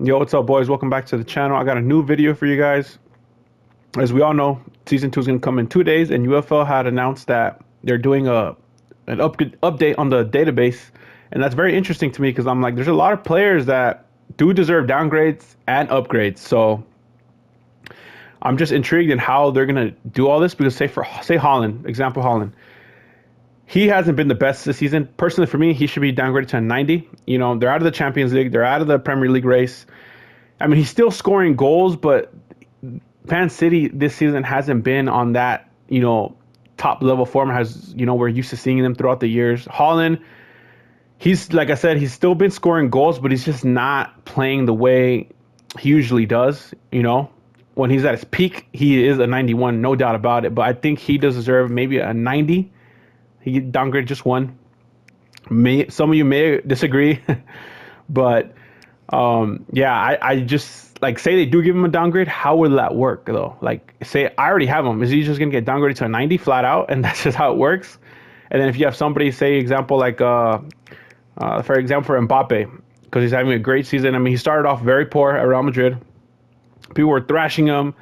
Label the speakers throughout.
Speaker 1: Yo, what's up, boys? Welcome back to the channel. I got a new video for you guys. As we all know, season 2 is going to come in 2 days, and UFL had announced that they're doing update on the database, and that's very interesting to me because I'm like, there's a lot of players that do deserve downgrades and upgrades. So I'm just intrigued in how they're going to do all this because say Holland, example Holland. He hasn't been the best this season. Personally, for me, he should be downgraded to a 90. You know, they're out of the Champions League. They're out of the Premier League race. I mean, he's still scoring goals, but Man City this season hasn't been on that, top level form we're used to seeing them throughout the years. Holland, he's, like I said, he's still been scoring goals, but he's just not playing the way he usually does, When he's at his peak, he is a 91, no doubt about it. But I think he does deserve maybe a 90. He downgraded just one. Some of you may disagree, but I just say they do give him a downgrade. How would that work though? Like, say I already have him. Is he just gonna get downgraded to a 90 flat out, and that's just how it works? And then if you have somebody, say example for example for Mbappe, because he's having a great season. I mean, he started off very poor at Real Madrid. People were thrashing him,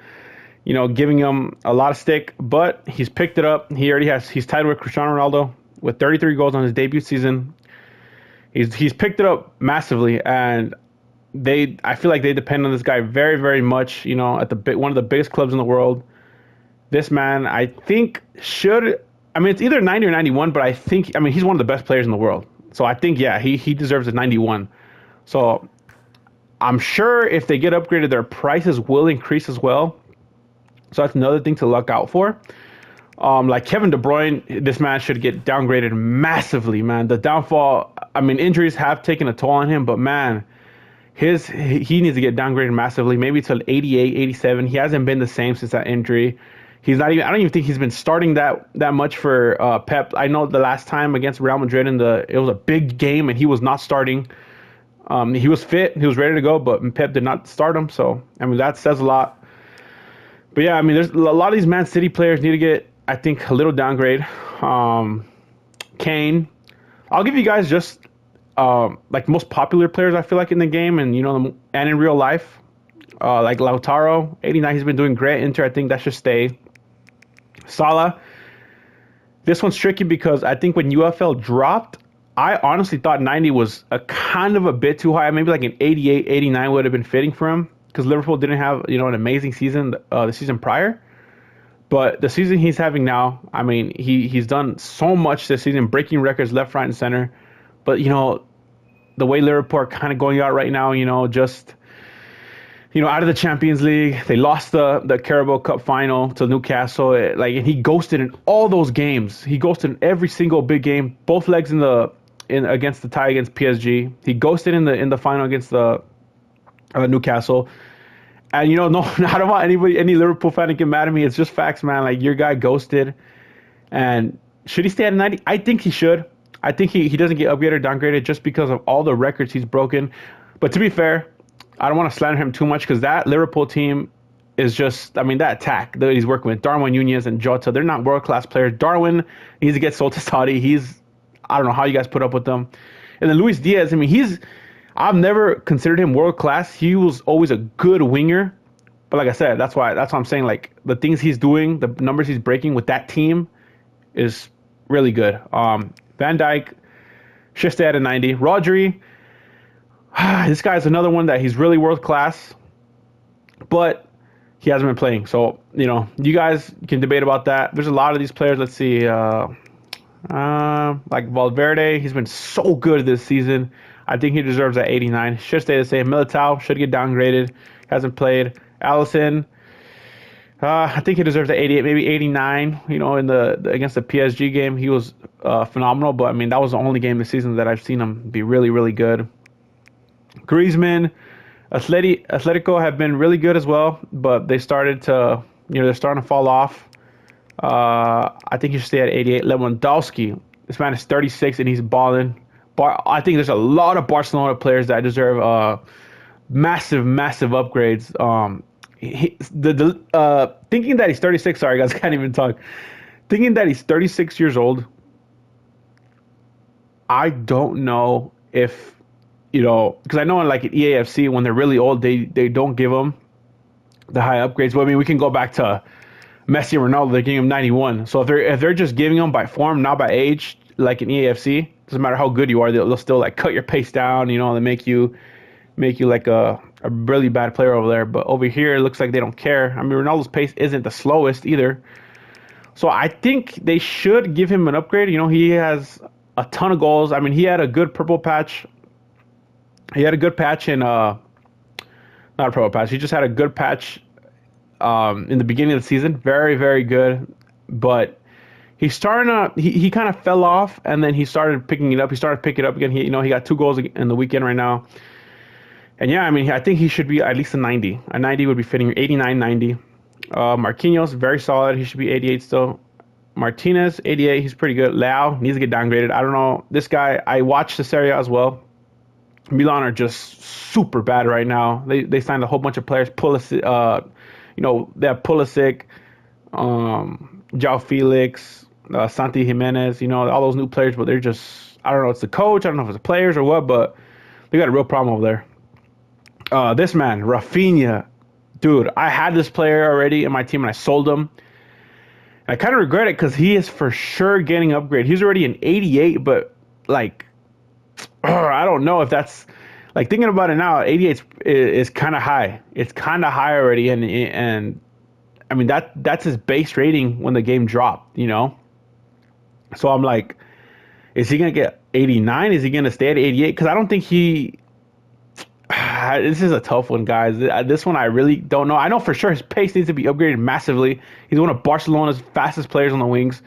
Speaker 1: giving him a lot of stick, but he's picked it up. He's tied with Cristiano Ronaldo with 33 goals on his debut season. He's picked it up massively, and I feel like they depend on this guy very, very much. At one of the biggest clubs in the world. This man, I think, it's either 90 or 91, but he's one of the best players in the world. So I think, he deserves a 91. So I'm sure if they get upgraded, their prices will increase as well. So that's another thing to look out for. Like Kevin De Bruyne, this man should get downgraded massively, man. The downfall, injuries have taken a toll on him, but man, he needs to get downgraded massively, maybe to 88, 87. He hasn't been the same since that injury. I don't even think he's been starting that much for Pep. I know the last time against Real Madrid it was a big game and he was not starting. He was fit, he was ready to go, but Pep did not start him. So, that says a lot. But yeah, there's a lot of these Man City players need to get, I think, a little downgrade. Kane. I'll give you guys just most popular players I feel like in the game and and in real life. Like Lautaro, 89, he's been doing great. Inter, I think that should stay. Salah. This one's tricky because I think when UFL dropped, I honestly thought 90 was a kind of a bit too high. Maybe like an 88, 89 would have been fitting for him because Liverpool didn't have, an amazing season the season prior. But the season he's having now, he's done so much this season, breaking records left, right, and center. But, the way Liverpool are kind of going out right now, out of the Champions League, they lost the Carabao Cup final to Newcastle. And he ghosted in all those games. He ghosted in every single big game, both legs against the tie against PSG. He ghosted in the final against the Newcastle. And no, I don't want any Liverpool fan to get mad at me. It's just facts, man. Like, your guy ghosted. And should he stay at 90? I think he should. I think he doesn't get upgraded or downgraded just because of all the records he's broken. But to be fair, I don't want to slander him too much because that Liverpool team is just, that attack that he's working with, Darwin Nunez and Jota, they're not world-class players. Darwin needs to get sold to Saudi. I don't know how you guys put up with them. And then Luis Diaz, I've never considered him world-class. He was always a good winger. But like I said, that's why I'm saying, like, the things he's doing, the numbers he's breaking with that team is really good. Van Dijk should stay at a 90. Rodri, this guy's another one that he's really world class, but he hasn't been playing. So, you guys can debate about that. There's a lot of these players. Let's see, like Valverde, he's been so good this season. I think he deserves that 89. Should stay the same. Militao should get downgraded. Hasn't played. Allison, I think he deserves the 88, maybe 89. In the against the PSG game, he was phenomenal. But that was the only game this season that I've seen him be really, really good. Griezmann, Atletico have been really good as well, but they started to, they're starting to fall off. I think he should stay at 88. Lewandowski, this man is 36 and he's balling. I think there's a lot of Barcelona players that deserve massive, massive upgrades. Thinking that he's 36, sorry guys, can't even talk. Thinking that he's 36 years old, I don't know if because I know in like an EAFC when they're really old, they don't give them the high upgrades. But I mean, we can go back to Messi and Ronaldo. They're giving them 91. So if they're just giving them by form, not by age, like in EAFC, doesn't matter how good you are, they'll still like cut your pace down. They make you like a really bad player over there. But over here, it looks like they don't care. I mean, Ronaldo's pace isn't the slowest either. So I think they should give him an upgrade. He has a ton of goals. I mean, he had a good purple patch. He had a good patch in not a purple patch. He just had a good patch in the beginning of the season. Very, very good. But he kind of fell off, and then he started picking it up. He started picking it up again. He got 2 goals in the weekend right now. And yeah, I mean, I think he should be at least a 90. A 90 would be fitting. 89, 90. Marquinhos, very solid. He should be 88 still. Martinez, 88. He's pretty good. Leao needs to get downgraded. I don't know. This guy, I watched the Serie A as well. Milan are just super bad right now. They signed a whole bunch of players. Pulisic, they have Pulisic, João Felix, Santi Jimenez, all those new players, but they're just, I don't know, it's the coach, I don't know if it's the players or what, but they got a real problem over there. This man, Rafinha, dude, I had this player already in my team and I sold him. I kind of regret it because he is for sure getting upgraded. He's already an 88, but like, I don't know if that's, like, thinking about it now, 88 is kind of high. It's kind of high already, and I mean that's his base rating when the game dropped, So I'm like, is he gonna get 89? Is he gonna stay at 88? Because I don't think he. This is a tough one, guys. This one I really don't know. I know for sure his pace needs to be upgraded massively. He's one of Barcelona's fastest players on the wings.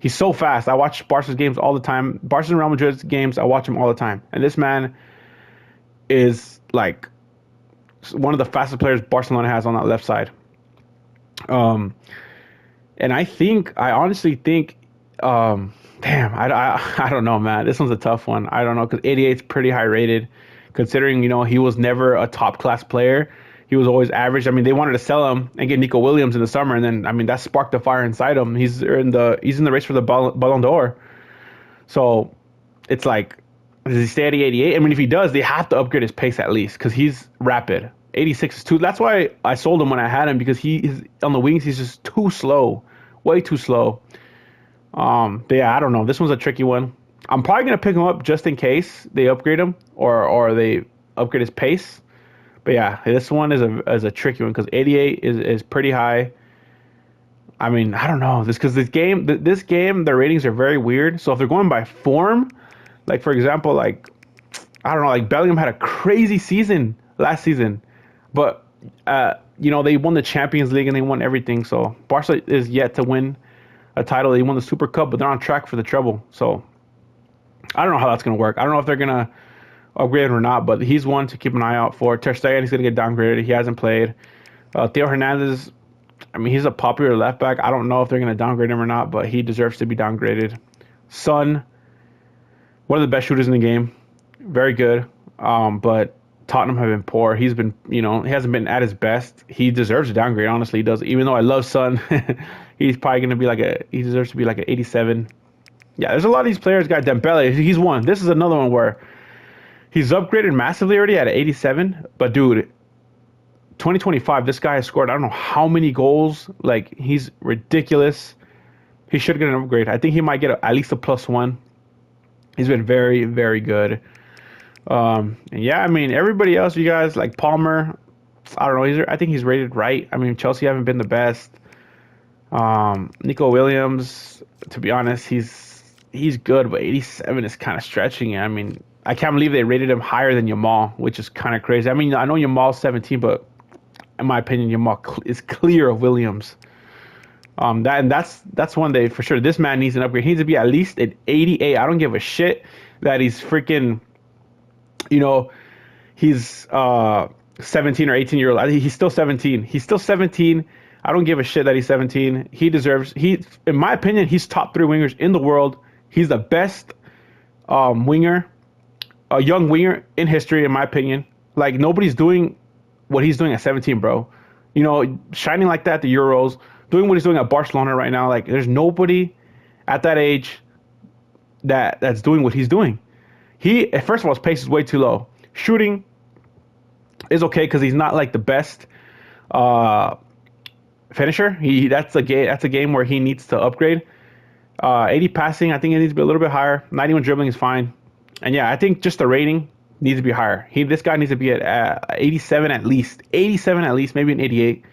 Speaker 1: He's so fast. I watch Barca's games all the time. Barca and Real Madrid's games, I watch him all the time. And this man is like one of the fastest players Barcelona has on that left side. And I honestly think, damn, I don't know, man. This one's a tough one. I don't know, because 88 is pretty high rated, considering, he was never a top class player. He was always average. I mean, they wanted to sell him and get Nico Williams in the summer, and then, I mean, that sparked the fire inside him. He's in the race for the Ballon d'Or. So it's like, does he stay at 88? I mean, if he does, they have to upgrade his pace at least, because he's rapid. 86 is too. That's why I sold him when I had him, because he is on the wings. He's just too slow, way too slow. But yeah, I don't know. This one's a tricky one. I'm probably gonna pick him up just in case they upgrade him or they upgrade his pace. But yeah, this one is a tricky one because 88 is pretty high. I mean, I don't know because this game, their ratings are very weird. So if they're going by form, like for example, like I don't know, like Bellingham had a crazy season last season, but they won the Champions League and they won everything. So Barca is yet to win a title. They won the Super Cup, but they're on track for the treble. So I don't know how that's gonna work. I don't know if they're gonna upgrade or not, but he's one to keep an eye out for. Ter Stegen, he's gonna get downgraded. He hasn't played. Theo Hernandez, I mean, he's a popular left back. I don't know if they're gonna downgrade him or not, but he deserves to be downgraded. Son, one of the best shooters in the game, very good. But Tottenham have been poor. He's been, he hasn't been at his best. He deserves a downgrade. Honestly, he does. Even though I love Son, he's probably gonna be he deserves to be like an 87. Yeah, there's a lot of these players. Got Dembele, he's one. This is another one where he's upgraded massively already at 87. But dude, 2025, this guy has scored I don't know how many goals. Like, he's ridiculous. He should get an upgrade. I think he might get at least a +1. He's been very, very good. And yeah, I mean, everybody else, you guys, like Palmer, I don't know. I think he's rated right. I mean, Chelsea haven't been the best. Nico Williams, to be honest, he's good, but 87 is kind of stretching it. I mean, I can't believe they rated him higher than Yamal, which is kind of crazy. I mean, I know Yamal's 17, but in my opinion, Yamal is clear of Williams. That's one day for sure. This man needs an upgrade. He needs to be at least an 88. I don't give a shit that he's freaking, he's 17 or 18 year old. He's still 17. He's still 17. I don't give a shit that he's 17. In my opinion, he's top 3 wingers in the world. He's the best winger, a young winger in history, in my opinion. Like, nobody's doing what he's doing at 17, bro. Shining like that at the Euros, doing what he's doing at Barcelona right now. Like, there's nobody at that age that's doing what he's doing. First of all, his pace is way too low. Shooting is okay because he's not like the best uh, finisher. That's a game where he needs to upgrade. 80 passing, I think it needs to be a little bit higher. 91 dribbling is fine. And yeah, I think just the rating needs to be higher. This guy needs to be at 87 at least. 87 at least, maybe an 88.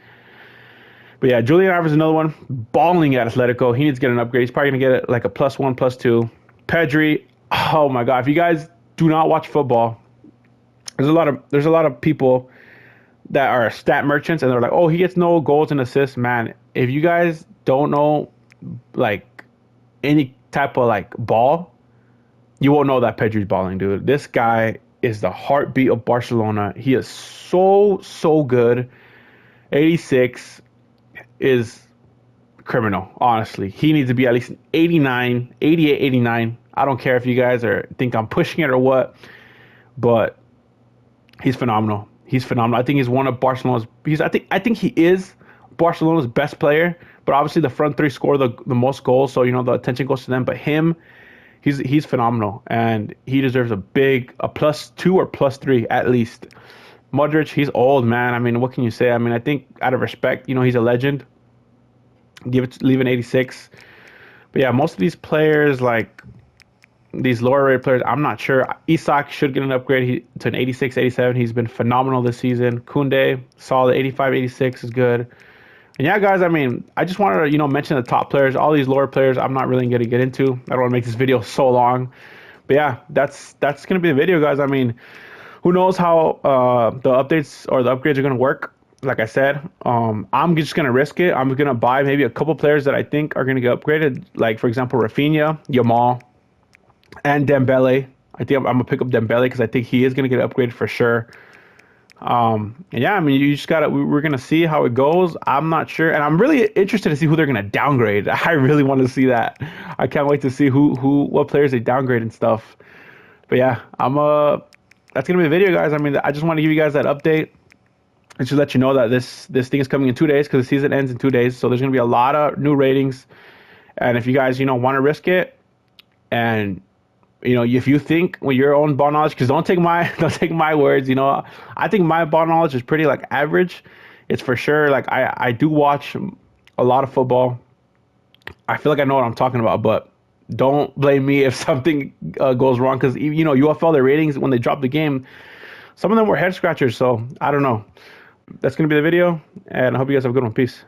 Speaker 1: But yeah, Julian Alvarez is another one. Balling at Atletico. He needs to get an upgrade. He's probably going to get it like a +1, +2. Pedri, oh my God. If you guys do not watch football, there's a lot of people that are stat merchants and they're like, oh, he gets no goals and assists. Man, if you guys don't know like any type of like ball, you won't know that Pedri's balling, dude. This guy is the heartbeat of Barcelona. He is so good. 86 is criminal, honestly. He needs to be at least an 89, 88, 89. I don't care if you guys think I'm pushing it or what, but he's phenomenal. He's phenomenal. I think he's one of Barcelona's. I think he is Barcelona's best player. But obviously the front three score the most goals, so the attention goes to them. But him, he's phenomenal, and he deserves a +2 or +3 at least. Modric, he's old, man. I mean, what can you say? I mean, I think out of respect, he's a legend. Leave an 86. But yeah, most of these players, like these lower rated players, I'm not sure. Isak should get an upgrade to an 86, 87. He's been phenomenal this season. Koundé, solid. 85, 86 is good. And yeah, guys, I mean, I just wanted to, mention the top players. All these lower players, I'm not really going to get into. I don't want to make this video so long. But yeah, that's going to be the video, guys. I mean, who knows how the updates or the upgrades are going to work. Like I said, I'm just going to risk it. I'm going to buy maybe a couple players that I think are going to get upgraded. Like, for example, Rafinha, Yamal, and Dembele. I think I'm going to pick up Dembele because I think he is going to get upgraded for sure. And yeah, I mean, you just we're going to see how it goes. I'm not sure. And I'm really interested to see who they're going to downgrade. I really want to see that. I can't wait to see what players they downgrade and stuff. But yeah, that's going to be the video, guys. I mean, I just want to give you guys that update. And just let you know that this thing is coming in 2 days because the season ends in 2 days. So there's going to be a lot of new ratings. And if you guys, want to risk it, and if you think with your own ball knowledge, because don't take my words. I think my ball knowledge is pretty like average. It's for sure. Like I do watch a lot of football. I feel like I know what I'm talking about, but don't blame me if something goes wrong. Because UFL, their ratings when they drop the game, some of them were head scratchers. So I don't know. That's gonna be the video, and I hope you guys have a good one. Peace.